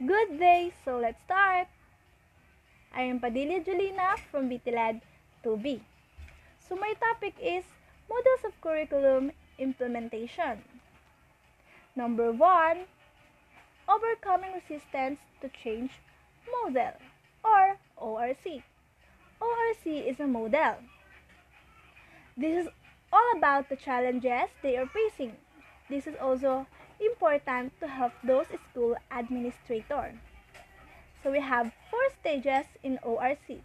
Good day, so let's start. I am Padilla Julina from BTLAD 2B. So my topic is Models of Curriculum Implementation. Number 1, Overcoming Resistance to Change Model, or ORC. ORC is a model. This is all about the challenges they are facing. This is also important to help those school administrators. So we have 4 stages in ORC.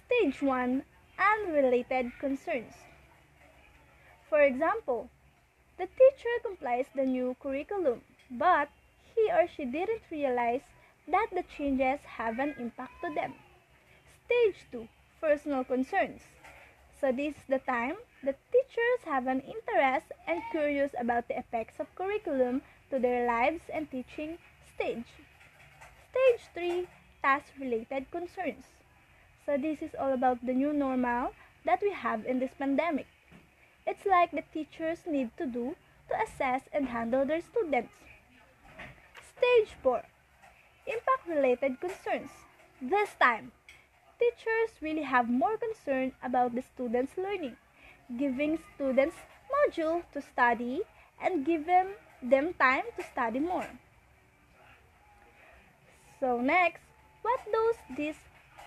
Stage 1, unrelated concerns. For example, the teacher complies the new curriculum, but he or she didn't realize that the changes have an impact to them. Stage 2, personal concerns. So this is the time that teachers have an interest and curious about the effects of curriculum to their lives and teaching stage. Stage 3, task-related concerns. So this is all about the new normal that we have in this pandemic. It's like the teachers need to do to assess and handle their students. Stage 4, impact-related concerns. This time, teachers really have more concern about the students' learning, giving students module to study and giving them time to study more. So next, what does this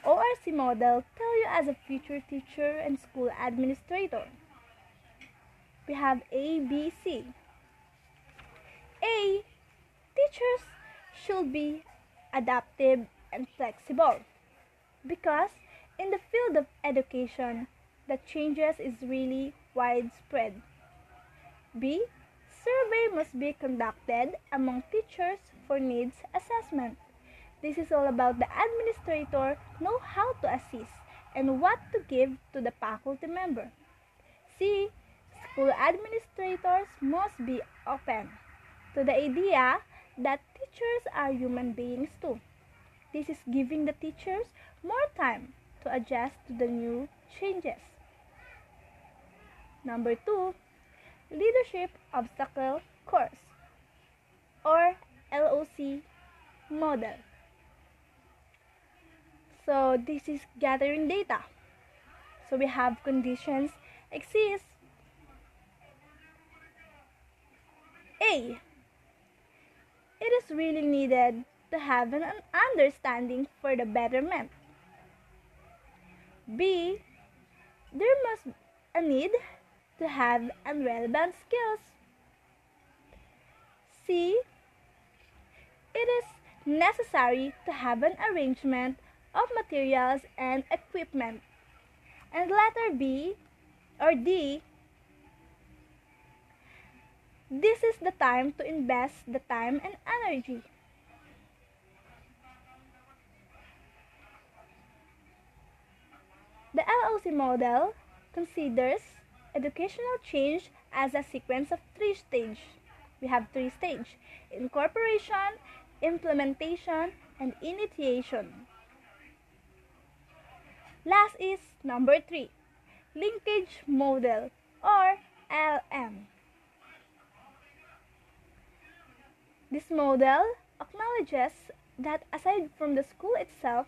ORC model tell you as a future teacher and school administrator? We have A, B, C. A, teachers should be adaptive and flexible, because in the field of education, the changes is really widespread. B, survey must be conducted among teachers for needs assessment. This is all about the administrator know how to assist and what to give to the faculty member. C, school administrators must be open to the idea that teachers are human beings too. This is giving the teachers more time to adjust to the new changes. Number 2, leadership obstacle course, or LOC model. So this is gathering data. So we have conditions exist. A, it is really needed to have an understanding for the betterment. B, there must be a need to have relevant skills. C, it is necessary to have an arrangement of materials and equipment. And letter B or D, this is the time to invest the time and energy. The LOC model considers educational change as a sequence of 3 stages. We have 3 stages: incorporation, implementation, and initiation. Last is number 3, linkage model, or LM. This model acknowledges that aside from the school itself,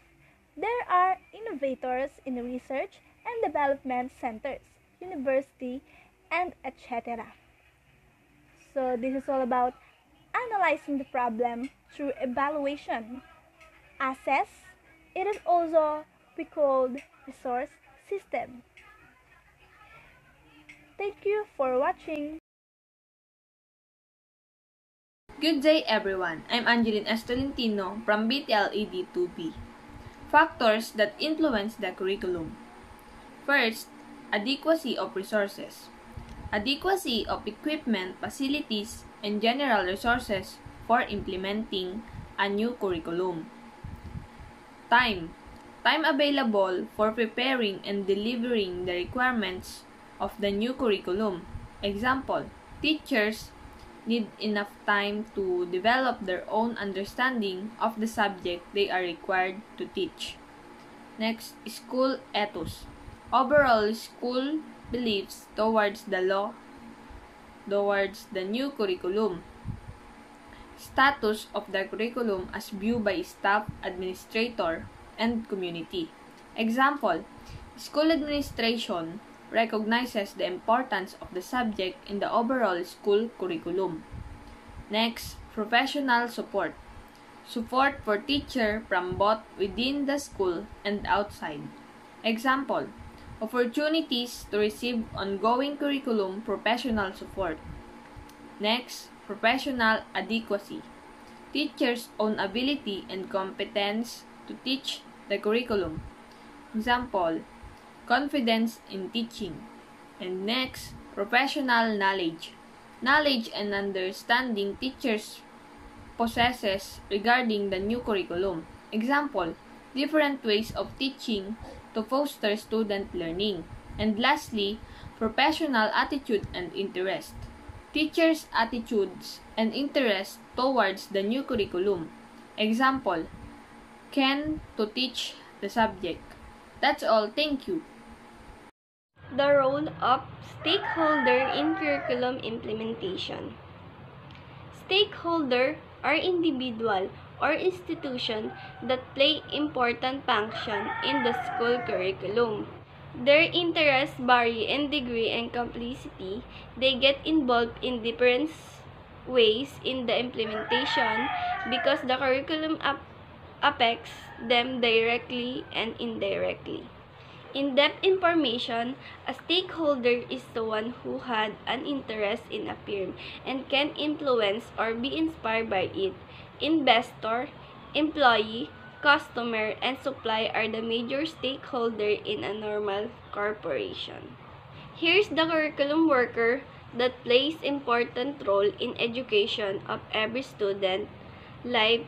there are innovators in research and development centers, university, and etc. So this is all about analyzing the problem through evaluation. Assess, it is also we called resource system. Thank you for watching. Good day everyone, I'm Angeline S. Tolentino from BTLED 2B. Factors that influence the curriculum. First, adequacy of resources. Adequacy of equipment, facilities, and general resources for implementing a new curriculum. Time. Time available for preparing and delivering the requirements of the new curriculum. Example, teachers need enough time to develop their own understanding of the subject they are required to teach. Next, school ethos. Overall school beliefs towards the new curriculum. Status of the curriculum as viewed by staff, administrator, and community. Example, school administration recognizes the importance of the subject in the overall school curriculum. Next, professional support. Support for teacher from both within the school and outside. Example, opportunities to receive ongoing curriculum professional support. Next, professional adequacy. Teachers' own ability and competence to teach the curriculum. Example, confidence in teaching. And next, professional knowledge. Knowledge and understanding teachers possesses regarding the new curriculum. Example, different ways of teaching to foster student learning. And lastly, professional attitude and interest. Teachers' attitudes and interest towards the new curriculum. Example, keen to teach the subject. That's all. Thank you. The role of stakeholder in curriculum implementation. Stakeholder are individual or institution that play important function in the school curriculum. Their interests vary in degree and complexity. They get involved in different ways in the implementation because the curriculum affects them directly and indirectly. In-depth information, a stakeholder is the one who had an interest in a firm and can influence or be inspired by it. Investor, employee, customer, and supply are the major stakeholders in a normal corporation. Here's the curriculum worker that plays important role in education of every student life.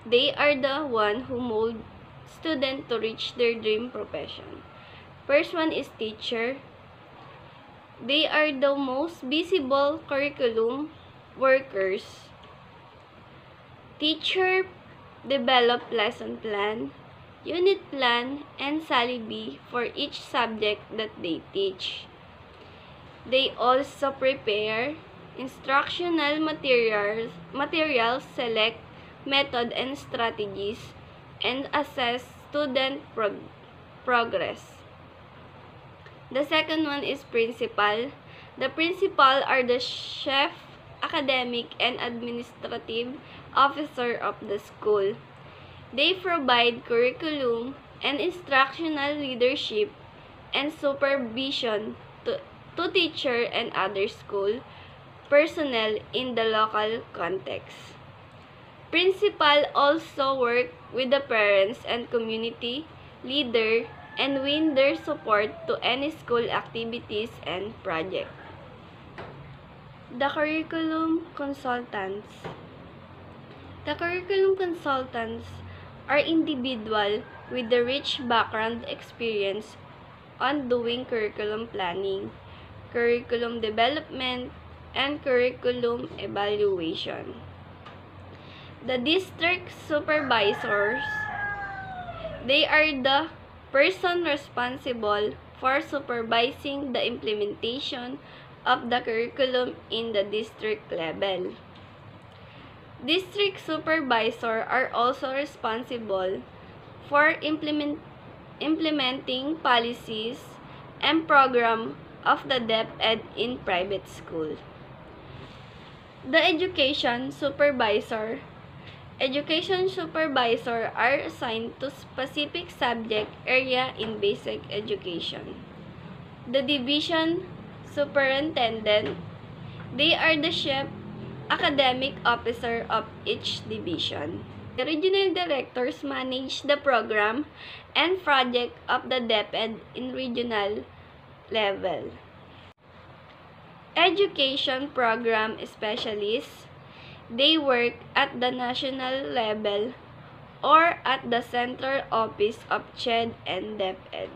They are the one who mold student to reach their dream profession. First one is teacher. They are the most visible curriculum workers. Teacher develop lesson plan, unit plan, and syllabi for each subject that they teach. They also prepare instructional materials, select method and strategies, and assess student progress. The second one is principal. The principal are the chief academic and administrative officer of the school. They provide curriculum and instructional leadership and supervision to teacher and other school personnel in the local context. Principal also work with the parents and community leader and win their support to any school activities and projects. The curriculum consultants. The curriculum consultants are individuals with the rich background experience on doing curriculum planning, curriculum development, and curriculum evaluation. The district supervisors, they are the person responsible for supervising the implementation of the curriculum in the district level. District supervisors are also responsible for implementing policies and programs of the PROF ED in private school. The education supervisor are assigned to specific subject area in basic education. The division superintendent, they are the chief academic officer of each division. The regional directors manage the program and project of the PROF ED in regional level. Education program specialists, they work at the national level or at the central office of CHED and PROF ED.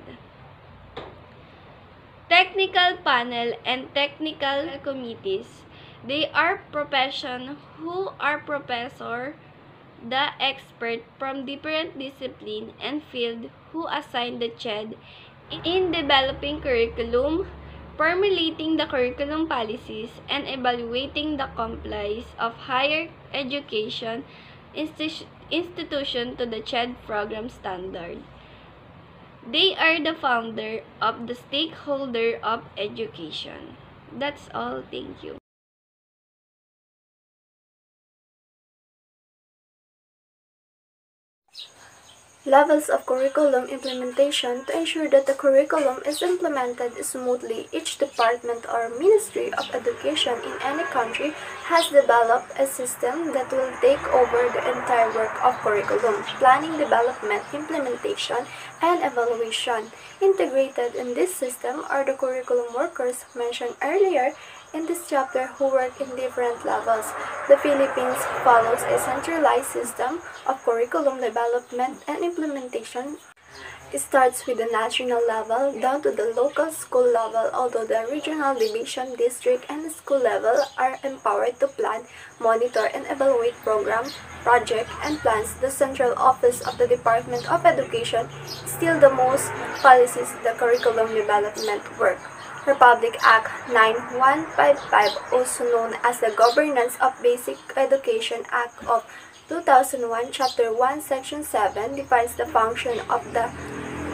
Technical panel and technical committees, they are professionals who are professors, the expert from different discipline and field who assign the CHED in developing curriculum, formulating the curriculum policies, and evaluating the compliance of higher education institution to the CHED program standard. They are the founder of the stakeholder of education. That's all. Thank you. Levels of curriculum implementation. To ensure that the curriculum is implemented smoothly, each department or Ministry of Education in any country has developed a system that will take over the entire work of curriculum, planning, development, implementation, and evaluation. Integrated in this system are the curriculum workers mentioned earlier in this chapter who work in different levels. The Philippines follows a centralized system of curriculum development and implementation. It starts with the national level down to the local school level, although the regional, division, district, and school level are empowered to plan, monitor, and evaluate program, project, and plans. The central office of the Department of Education is still the most policies the curriculum development work. Republic Act 9155, also known as the Governance of Basic Education Act of 2001, Chapter 1, Section 7, defines the function of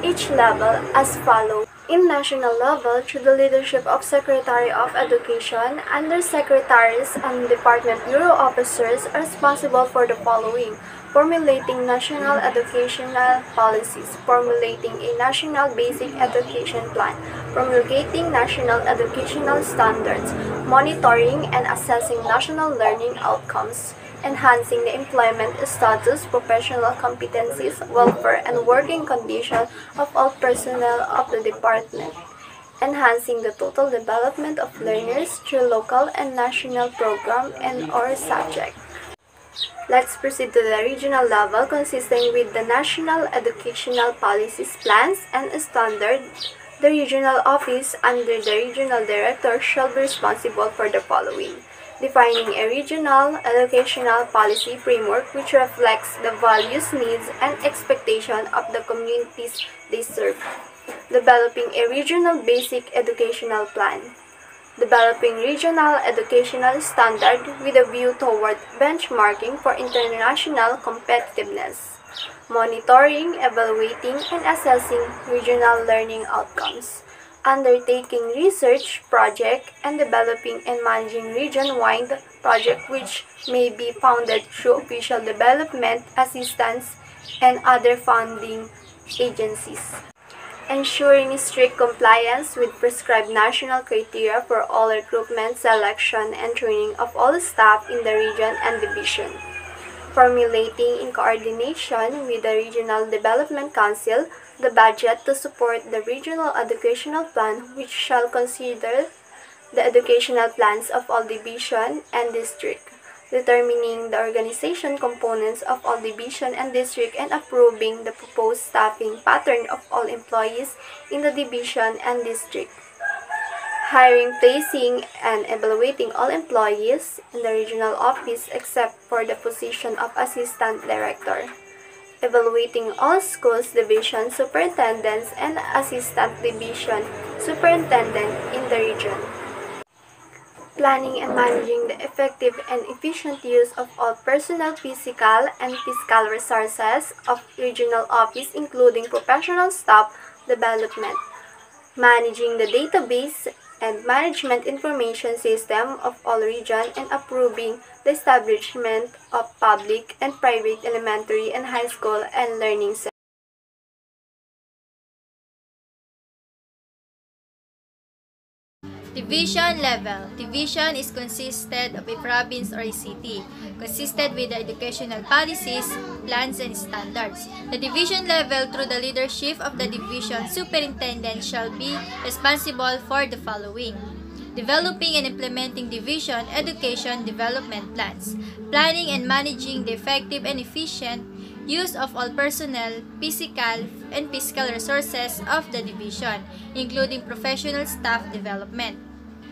each level as follows. In national level, through the leadership of Secretary of Education, Undersecretaries and Department Bureau Officers are responsible for the following: formulating national educational policies, formulating a national basic education plan, promulgating national educational standards, monitoring and assessing national learning outcomes, enhancing the employment status, professional competencies, welfare, and working conditions of all personnel of the department, enhancing the total development of learners through local and national program and/or subject. Let's proceed to the regional level, consisting with the national educational policies, plans, and standards. The regional office under the regional director shall be responsible for the following: defining a regional educational policy framework which reflects the values, needs, and expectations of the communities they serve, developing a regional basic educational plan, developing regional educational standard with a view toward benchmarking for international competitiveness, monitoring, evaluating, and assessing regional learning outcomes, undertaking research project, and developing and managing region-wide projects which may be funded through official development assistance and other funding agencies. Ensuring strict compliance with prescribed national criteria for all recruitment, selection, and training of all staff in the region and division. Formulating in coordination with the Regional Development Council the budget to support the regional educational plan, which shall consider the educational plans of all division and district, determining the organization components of all division and district, and approving the proposed staffing pattern of all employees in the division and district. Hiring, placing, and evaluating all employees in the regional office except for the position of assistant director. Evaluating all schools division superintendents and assistant division superintendent in the region. Planning and managing the effective and efficient use of all personnel, physical and fiscal resources of regional office, including professional staff development. Managing the database and management information system of all region, and approving the establishment of public and private elementary and high school and learning centers. Division level. Division is consisted of a province or a city, consisted with the educational policies, plans, and standards. The division level, through the leadership of the division superintendent, shall be responsible for the following: developing and implementing division education development plans, planning and managing the effective and efficient use of all personnel, physical and fiscal resources of the division, including professional staff development.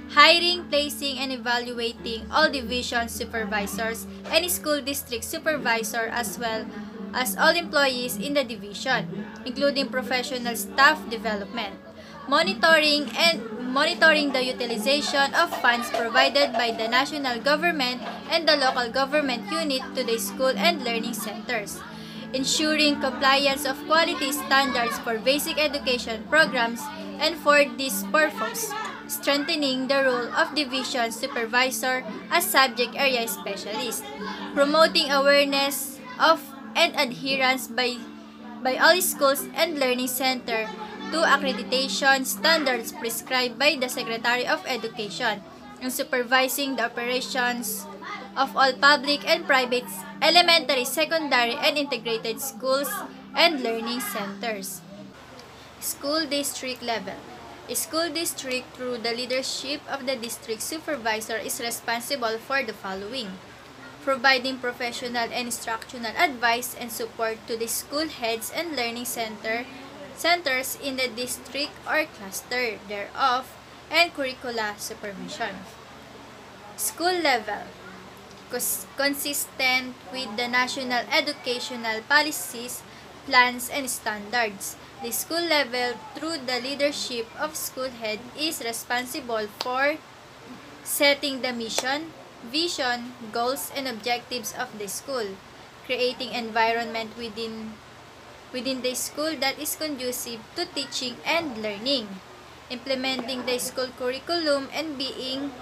Hiring, placing, and evaluating all division supervisors and school district supervisor, as well as all employees in the division, including professional staff development. Monitoring and monitoring the utilization of funds provided by the national government and the local government unit to the school and learning centers, ensuring compliance of quality standards for basic education programs, and for this purpose, strengthening the role of division supervisor as subject area specialist, promoting awareness of and adherence by all schools and learning center to accreditation standards prescribed by the Secretary of Education, and supervising the operations of all public and private elementary, secondary, and integrated schools and learning centers. School district level. A school district, through the leadership of the district supervisor, is responsible for the following: providing professional and instructional advice and support to the school heads and learning centers in the district or cluster thereof, and curricula supervision. School level. Consistent with the national educational policies, plans, and standards. The school level, through the leadership of school head, is responsible for setting the mission, vision, goals, and objectives of the school, creating environment within the school that is conducive to teaching and learning, implementing the school curriculum, and being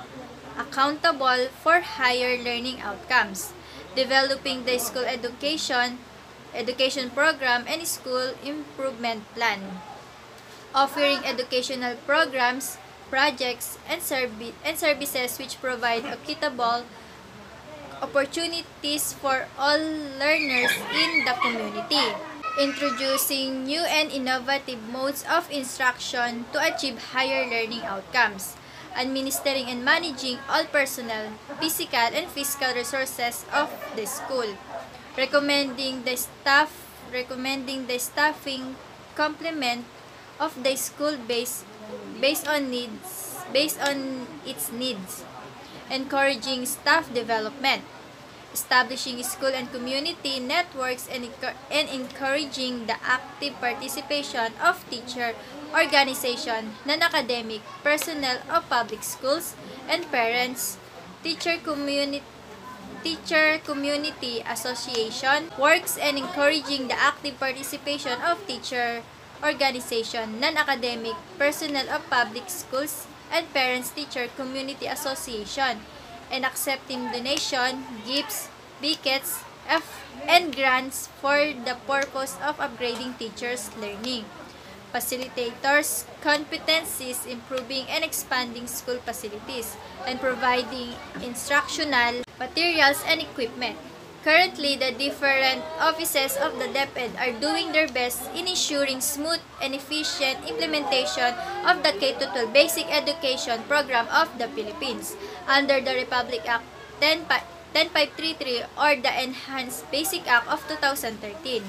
accountable for higher learning outcomes, developing the school education program and school improvement plan, offering educational programs, projects, and services which provide equitable opportunities for all learners in the community, introducing new and innovative modes of instruction to achieve higher learning outcomes, administering and managing all personnel, physical and fiscal resources of the school, recommending the staffing complement of the school based on its needs, encouraging staff development, establishing school and community networks, and encouraging the active participation of teacher organization, non-academic personnel of public schools, and parents, teacher community association works, and encouraging the active participation of teacher organization, non-academic personnel of public schools, and parents teacher community association, and accepting donation, gifts, bequests, and grants for the purpose of upgrading teachers' learning, facilitators' competencies, improving and expanding school facilities, and providing instructional materials and equipment. Currently, the different offices of the DepEd are doing their best in ensuring smooth and efficient implementation of the K-12 Basic Education Program of the Philippines under the Republic Act 10533 or the Enhanced Basic Act of 2013.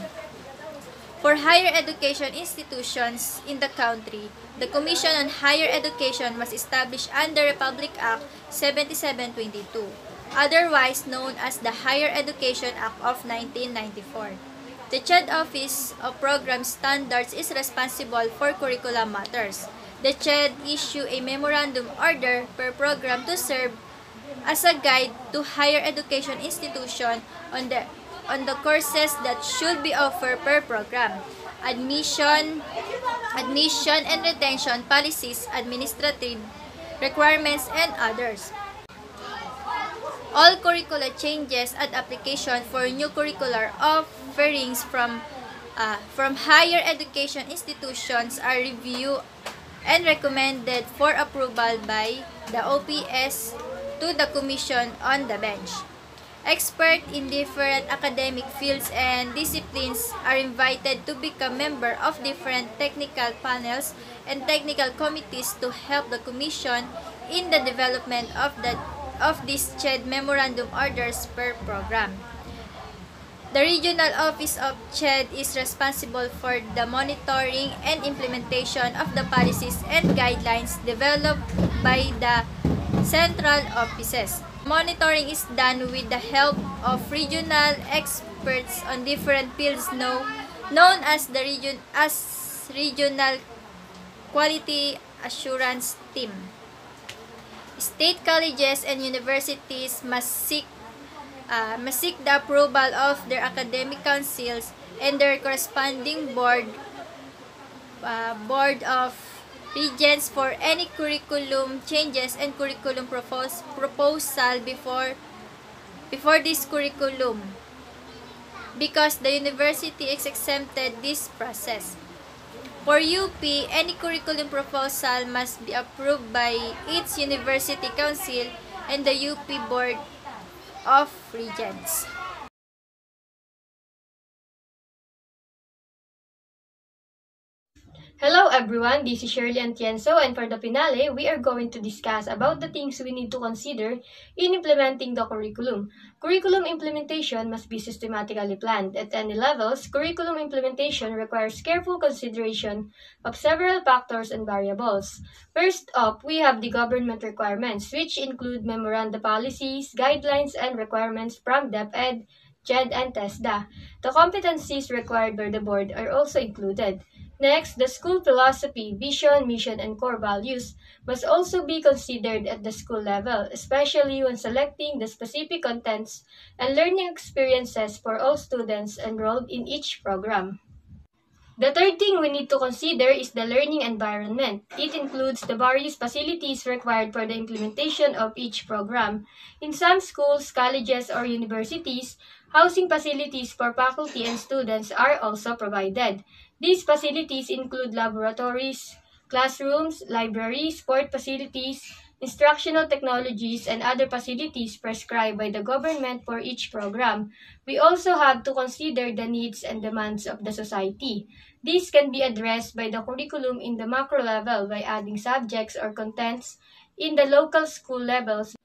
For higher education institutions in the country, the Commission on Higher Education was established under Republic Act 7722, otherwise known as the Higher Education Act of 1994. The CHED Office of Program Standards is responsible for curriculum matters. The CHED issue a memorandum order per program to serve as a guide to higher education institution on the courses that should be offered per program, admission and retention policies, administrative requirements, and others. All curricular changes and application for new curricular offerings from higher education institutions are reviewed and recommended for approval by the OPS to the Commission on the Bench. Experts in different academic fields and disciplines are invited to become members of different technical panels and technical committees to help the Commission in the development of these CHED memorandum orders per program. The Regional Office of CHED is responsible for the monitoring and implementation of the policies and guidelines developed by the central offices. Monitoring is done with the help of regional experts on different fields known as regional quality assurance team. State colleges and universities must seek the approval of their academic councils and their corresponding board of regents for any curriculum changes and curriculum proposal before this curriculum, because the university is exempted this process. For UP, any curriculum proposal must be approved by its university council and the UP Board of Regents. Hello everyone, this is Shirley Antienzo, and for the finale, we are going to discuss about the things we need to consider in implementing the curriculum. Curriculum implementation must be systematically planned. At any levels, curriculum implementation requires careful consideration of several factors and variables. First up, we have the government requirements, which include memoranda policies, guidelines, and requirements from DepEd, JED, and TESDA. The competencies required by the board are also included. Next, the school philosophy, vision, mission, and core values must also be considered at the school level, especially when selecting the specific contents and learning experiences for all students enrolled in each program. The third thing we need to consider is the learning environment. It includes the various facilities required for the implementation of each program. In some schools, colleges, or universities, housing facilities for faculty and students are also provided. These facilities include laboratories, classrooms, libraries, sport facilities, instructional technologies, and other facilities prescribed by the government for each program. We also have to consider the needs and demands of the society. These can be addressed by the curriculum in the macro level by adding subjects or contents in the local school levels.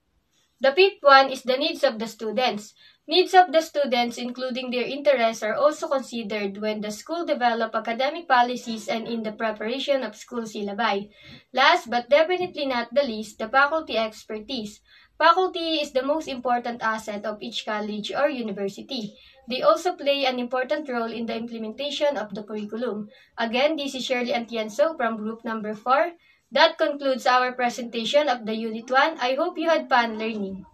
The fifth one is the needs of the students. Needs of the students, including their interests, are also considered when the school develop academic policies and in the preparation of school syllabi. Last but definitely not the least, the faculty expertise. Faculty is the most important asset of each college or university. They also play an important role in the implementation of the curriculum. Again, this is Shirley Antienzo from group number 4. That concludes our presentation of the Unit 1. I hope you had fun learning.